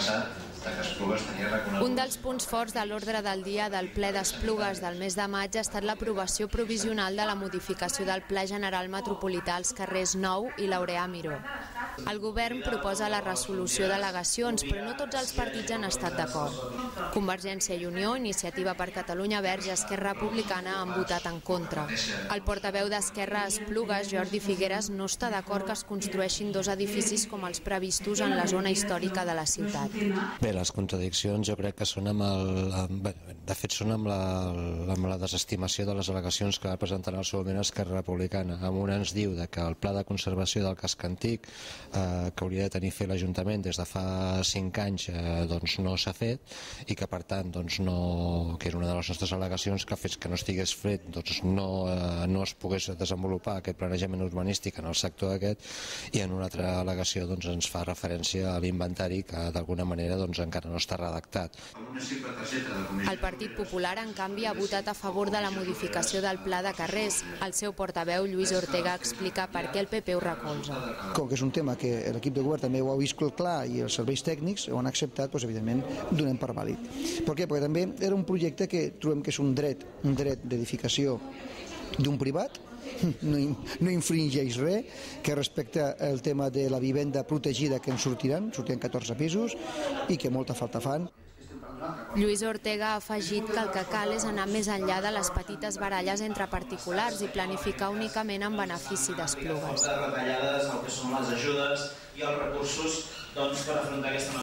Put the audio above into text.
passat que Esplugues tenia reconegut. Un dels punts forts de l'ordre del dia del ple d'Esplugues del mes de maig ha estat l'aprovació provisional de la modificació del Pla General Metropolità als carrers Nou i Laureà Miró. El govern proposa la resolució d'al·legacions, però no tots els partits han estat d'acord. Convergència i Unió, Iniciativa per Catalunya Verds i Esquerra Republicana han votat en contra. El portaveu d'Esquerra a Esplugues, Jordi Figueres, no està d'acord que es construeixin dos edificis com els previstos en la zona històrica de la ciutat. Bé, les contradiccions jo crec que són de fet són amb la desestimació de les al·legacions que va presentar en el seu moment Esquerra Republicana. Amb una ens diu que el pla de conservació del casc antic que hauria de tenir fet l'Ajuntament des de fa 5 anys no s'ha fet i que per tant que era una de les nostres al·legacions que fes que no estigués fet no es pogués desenvolupar aquest planejament urbanístic en el sector aquest, i en una altra al·legació ens fa referència a l'inventari que d'alguna manera encara no està redactat. El Partit Popular, en canvi, ha votat a favor de la modificació del pla de carrers. El seu portaveu, Lluís Ortega, explica per què el PP ho recolza. Com que és un tema que l'equip de govern també ho ha vist clar i els serveis tècnics ho han acceptat, evidentment donem per vàlid. Per què? Perquè també era un projecte que trobem que és un dret d'edificació d'un privat, no infringeix res, que respecta el tema de la vivenda protegida que en sortiran 14 pisos i que molta falta fan. Lluís Ortega ha afegit que el que cal és anar més enllà de les petites baralles entre particulars i planificar únicament en benefici d'Esplugues. Les retallades, el que són les ajudes i els recursos per afrontar aquesta